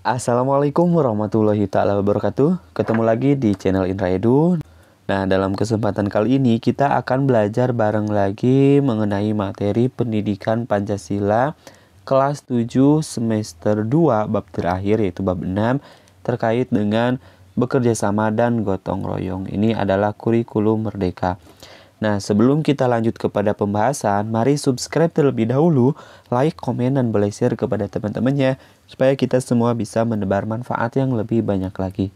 Assalamualaikum warahmatullahi taala wabarakatuh. Ketemu lagi di channel Indra Edu. Nah, dalam kesempatan kali ini kita akan belajar bareng lagi mengenai materi pendidikan Pancasila kelas 7 semester 2 bab terakhir, yaitu bab 6 terkait dengan bekerja sama dan gotong royong. Ini adalah kurikulum merdeka. Nah, sebelum kita lanjut kepada pembahasan, mari subscribe terlebih dahulu, like, komen, dan boleh share kepada teman-temannya, supaya kita semua bisa menebar manfaat yang lebih banyak lagi.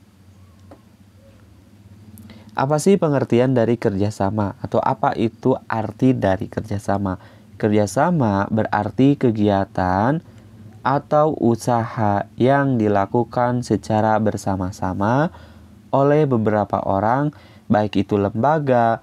Apa sih pengertian dari kerjasama? Atau apa itu arti dari kerjasama? Kerjasama berarti kegiatan atau usaha yang dilakukan secara bersama-sama oleh beberapa orang, baik itu lembaga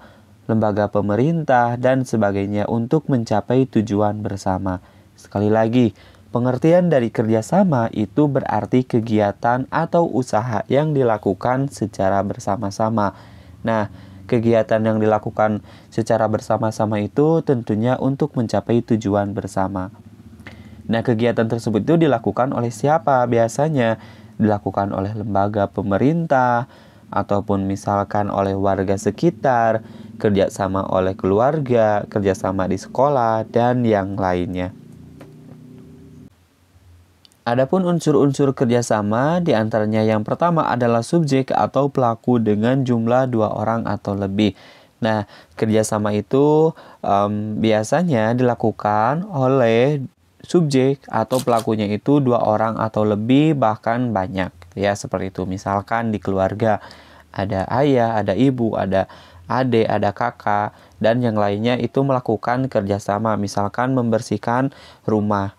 pemerintah, dan sebagainya untuk mencapai tujuan bersama. Sekali lagi, pengertian dari kerjasama itu berarti kegiatan atau usaha yang dilakukan secara bersama-sama. Nah, kegiatan yang dilakukan secara bersama-sama itu tentunya untuk mencapai tujuan bersama. Nah, kegiatan tersebut itu dilakukan oleh siapa? Biasanya dilakukan oleh lembaga pemerintah, ataupun misalkan oleh warga sekitar, kerjasama oleh keluarga, kerjasama di sekolah, dan yang lainnya. Adapun unsur-unsur kerjasama, diantaranya yang pertama adalah subjek atau pelaku dengan jumlah 2 orang atau lebih. Nah, kerjasama itu biasanya dilakukan oleh subjek atau pelakunya itu 2 orang atau lebih, bahkan banyak. Ya, seperti itu. Misalkan di keluarga ada ayah, ada ibu, ada adik, ada kakak, dan yang lainnya itu melakukan kerjasama. Misalkan membersihkan rumah.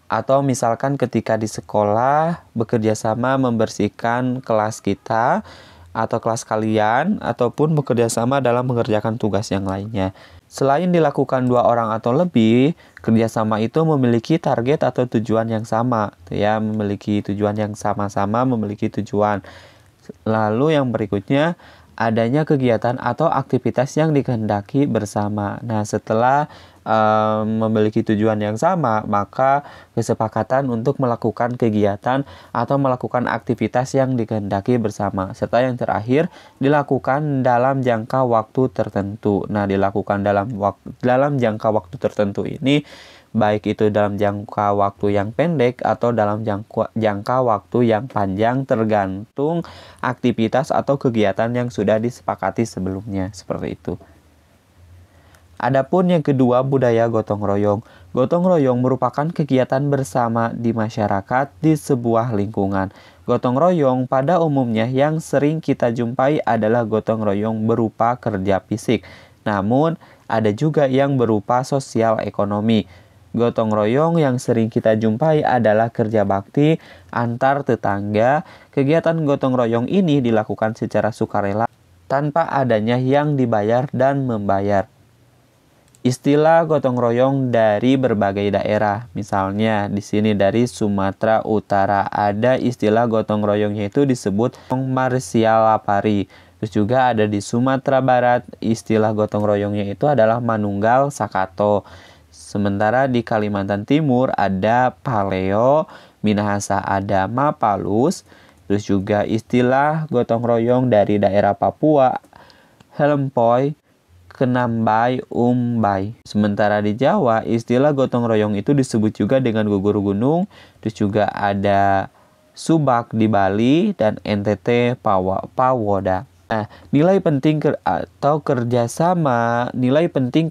Atau misalkan ketika di sekolah bekerja sama membersihkan kelas kita atau kelas kalian, ataupun bekerja sama dalam mengerjakan tugas yang lainnya. Selain dilakukan 2 orang atau lebih, kerjasama itu memiliki target atau tujuan yang sama, ya, memiliki tujuan yang sama-sama, memiliki tujuan. Lalu yang berikutnya, adanya kegiatan atau aktivitas yang dikehendaki bersama. Nah, setelah memiliki tujuan yang sama, maka kesepakatan untuk melakukan kegiatan atau melakukan aktivitas yang dikehendaki bersama. Serta yang terakhir, dilakukan dalam jangka waktu tertentu. Nah, dilakukan dalam jangka waktu tertentu ini, baik itu dalam jangka waktu yang pendek atau dalam jangka waktu yang panjang, tergantung aktivitas atau kegiatan yang sudah disepakati sebelumnya, seperti itu. Adapun yang kedua, budaya gotong royong. Gotong royong merupakan kegiatan bersama di masyarakat di sebuah lingkungan. Gotong royong pada umumnya yang sering kita jumpai adalah gotong royong berupa kerja fisik. Namun, ada juga yang berupa sosial ekonomi. Gotong royong yang sering kita jumpai adalah kerja bakti antar tetangga. Kegiatan gotong royong ini dilakukan secara sukarela tanpa adanya yang dibayar dan membayar. Istilah gotong royong dari berbagai daerah. Misalnya di sini dari Sumatera Utara ada istilah gotong royongnya itu disebut Marsialapari. Terus juga ada di Sumatera Barat istilah gotong royongnya itu adalah Manunggal Sakato. Sementara di Kalimantan Timur ada Paleo, Minahasa ada Mapalus. Terus juga istilah gotong royong dari daerah Papua, Helmpoy, Kenambai, Umbai. Sementara di Jawa, istilah gotong royong itu disebut juga dengan gugur gunung. Terus juga ada Subak di Bali dan NTT Pawoda. Nah, nilai penting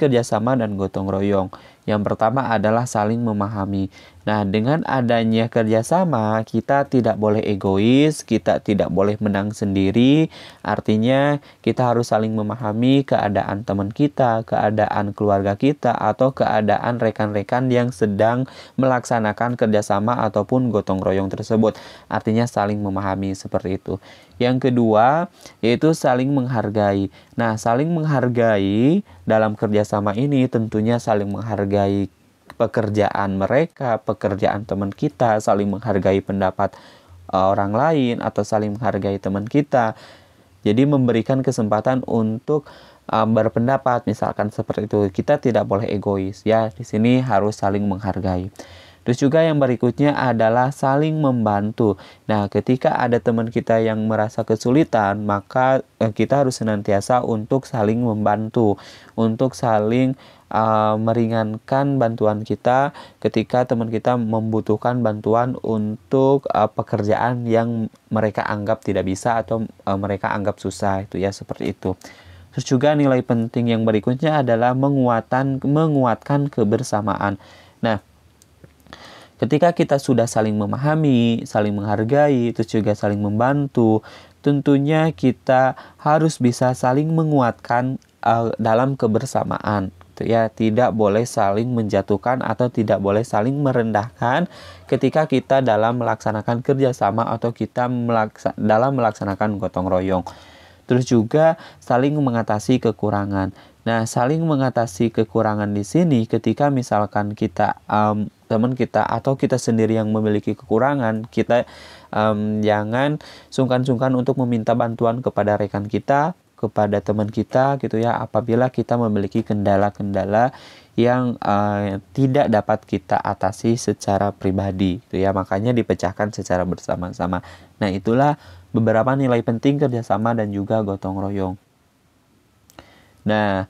kerjasama dan gotong royong. Yang pertama adalah saling memahami. Nah, dengan adanya kerjasama, kita tidak boleh egois, kita tidak boleh menang sendiri. Artinya, kita harus saling memahami keadaan teman kita, keadaan keluarga kita, atau keadaan rekan-rekan yang sedang melaksanakan kerjasama ataupun gotong royong tersebut. Artinya, saling memahami seperti itu. Yang kedua, yaitu saling menghargai. Nah, saling menghargai dalam kerjasama ini tentunya saling menghargai pekerjaan mereka, pekerjaan teman kita, saling menghargai pendapat orang lain, atau saling menghargai teman kita. Jadi memberikan kesempatan untuk berpendapat, misalkan seperti itu. Kita tidak boleh egois, ya. Di sini harus saling menghargai. Terus juga yang berikutnya adalah saling membantu. Nah, ketika ada teman kita yang merasa kesulitan, maka kita harus senantiasa untuk saling membantu, untuk saling meringankan bantuan kita ketika teman kita membutuhkan bantuan untuk pekerjaan yang mereka anggap tidak bisa atau mereka anggap susah, itu ya, seperti itu. Terus juga nilai penting yang berikutnya adalah menguatkan kebersamaan. Nah, ketika kita sudah saling memahami, saling menghargai, terus juga saling membantu, tentunya kita harus bisa saling menguatkan dalam kebersamaan. Ya, tidak boleh saling menjatuhkan atau tidak boleh saling merendahkan ketika kita dalam melaksanakan kerjasama atau kita dalam melaksanakan gotong royong. Terus juga saling mengatasi kekurangan. Nah, saling mengatasi kekurangan di sini ketika misalkan kita teman kita atau kita sendiri yang memiliki kekurangan, kita jangan sungkan-sungkan untuk meminta bantuan kepada rekan kita, kepada teman kita gitu ya, apabila kita memiliki kendala-kendala yang tidak dapat kita atasi secara pribadi gitu ya, makanya dipecahkan secara bersama-sama. Nah, itulah beberapa nilai penting kerjasama dan juga gotong royong. Nah,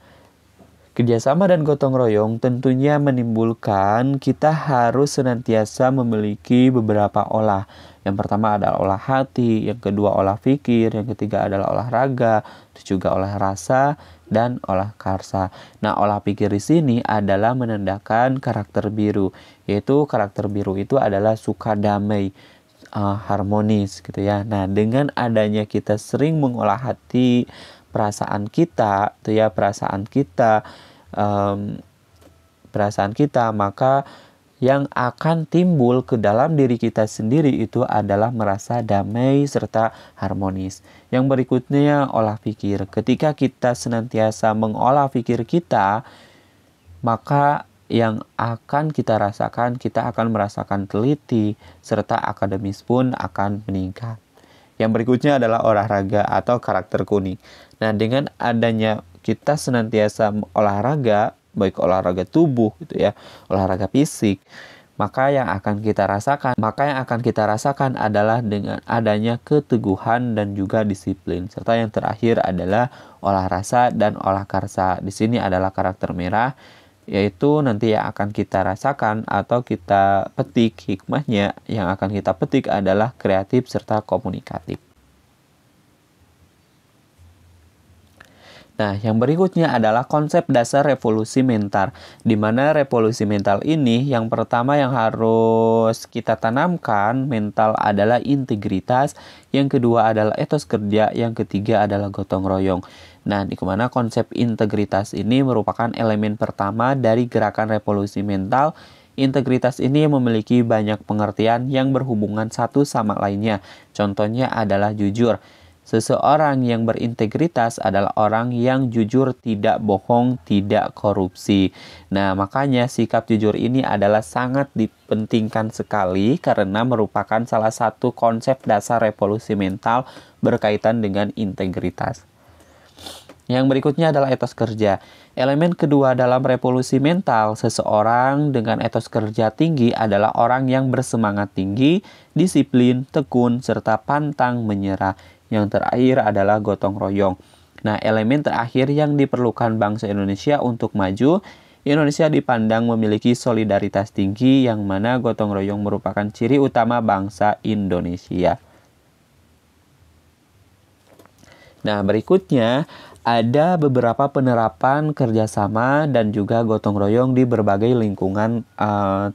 kerjasama dan gotong royong tentunya menimbulkan kita harus senantiasa memiliki beberapa olah. Yang pertama adalah olah hati, yang kedua olah pikir, yang ketiga adalah olahraga, terus juga olah rasa, dan olah karsa. Nah, olah pikir di sini adalah menandakan karakter biru, yaitu karakter biru itu adalah suka damai, harmonis gitu ya. Nah, dengan adanya kita sering mengolah hati, perasaan kita, tuh ya, perasaan kita, maka yang akan timbul ke dalam diri kita sendiri itu adalah merasa damai serta harmonis. Yang berikutnya olah pikir. Ketika kita senantiasa mengolah pikir kita, maka yang akan kita rasakan, kita akan merasakan teliti serta akademis pun akan meningkat. Yang berikutnya adalah olahraga atau karakter kuning. Nah, dengan adanya kita senantiasa olahraga, baik olahraga tubuh gitu ya, olahraga fisik, maka yang akan kita rasakan adalah dengan adanya keteguhan dan juga disiplin. Serta yang terakhir adalah olah rasa dan olah karsa. Di sini adalah karakter merah, yaitu nanti yang akan kita rasakan atau kita petik hikmahnya, yang akan kita petik adalah kreatif serta komunikatif. Nah, yang berikutnya adalah konsep dasar revolusi mental, di mana revolusi mental ini yang pertama yang harus kita tanamkan mental adalah integritas, yang kedua adalah etos kerja, yang ketiga adalah gotong royong. Nah, di mana konsep integritas ini merupakan elemen pertama dari gerakan revolusi mental. Integritas ini memiliki banyak pengertian yang berhubungan satu sama lainnya. Contohnya adalah jujur. Seseorang yang berintegritas adalah orang yang jujur, tidak bohong, tidak korupsi. Nah, makanya sikap jujur ini adalah sangat dipentingkan sekali karena merupakan salah satu konsep dasar revolusi mental berkaitan dengan integritas. Yang berikutnya adalah etos kerja. Elemen kedua dalam revolusi mental, seseorang dengan etos kerja tinggi adalah orang yang bersemangat tinggi, disiplin, tekun, serta pantang menyerah. Yang terakhir adalah gotong royong. Nah, elemen terakhir yang diperlukan bangsa Indonesia untuk maju, Indonesia dipandang memiliki solidaritas tinggi, yang mana gotong royong merupakan ciri utama bangsa Indonesia. Nah, berikutnya ada beberapa penerapan kerjasama dan juga gotong royong di berbagai lingkungan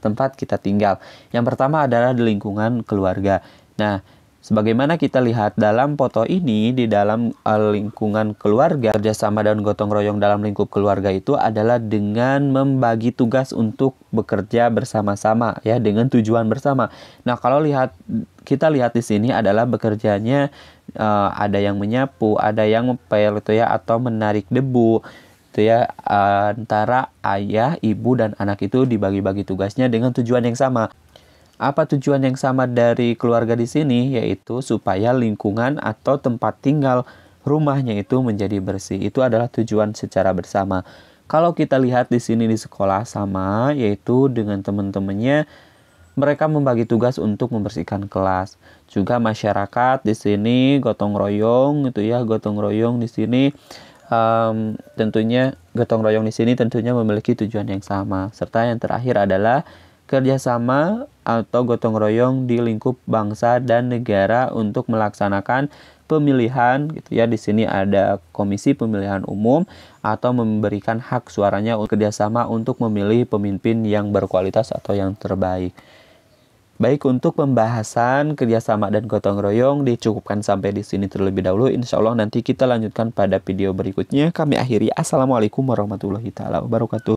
tempat kita tinggal. Yang pertama adalah di lingkungan keluarga. Nah, sebagaimana kita lihat dalam foto ini, di dalam lingkungan keluarga, kerjasama dan gotong royong dalam lingkup keluarga itu adalah dengan membagi tugas untuk bekerja bersama-sama ya, dengan tujuan bersama. Nah, kalau kita lihat di sini adalah bekerjanya ada yang menyapu, ada yang ngepel itu ya, atau menarik debu itu ya, antara ayah, ibu dan anak itu dibagi-bagi tugasnya dengan tujuan yang sama. Apa tujuan yang sama dari keluarga di sini? Yaitu supaya lingkungan atau tempat tinggal rumahnya itu menjadi bersih. Itu adalah tujuan secara bersama. Kalau kita lihat di sini di sekolah sama, yaitu dengan teman-temannya mereka membagi tugas untuk membersihkan kelas. Juga masyarakat di sini gotong royong gitu ya, gotong royong di sini tentunya gotong royong di sini tentunya memiliki tujuan yang sama. Serta yang terakhir adalah kerjasama atau gotong royong di lingkup bangsa dan negara untuk melaksanakan pemilihan gitu ya. Di sini ada komisi pemilihan umum atau memberikan hak suaranya untuk kerjasama untuk memilih pemimpin yang berkualitas atau yang terbaik. Baik, untuk pembahasan kerjasama dan gotong royong dicukupkan sampai di sini terlebih dahulu. Insya Allah nanti kita lanjutkan pada video berikutnya. Kami akhiri. Assalamualaikum warahmatullahi wabarakatuh.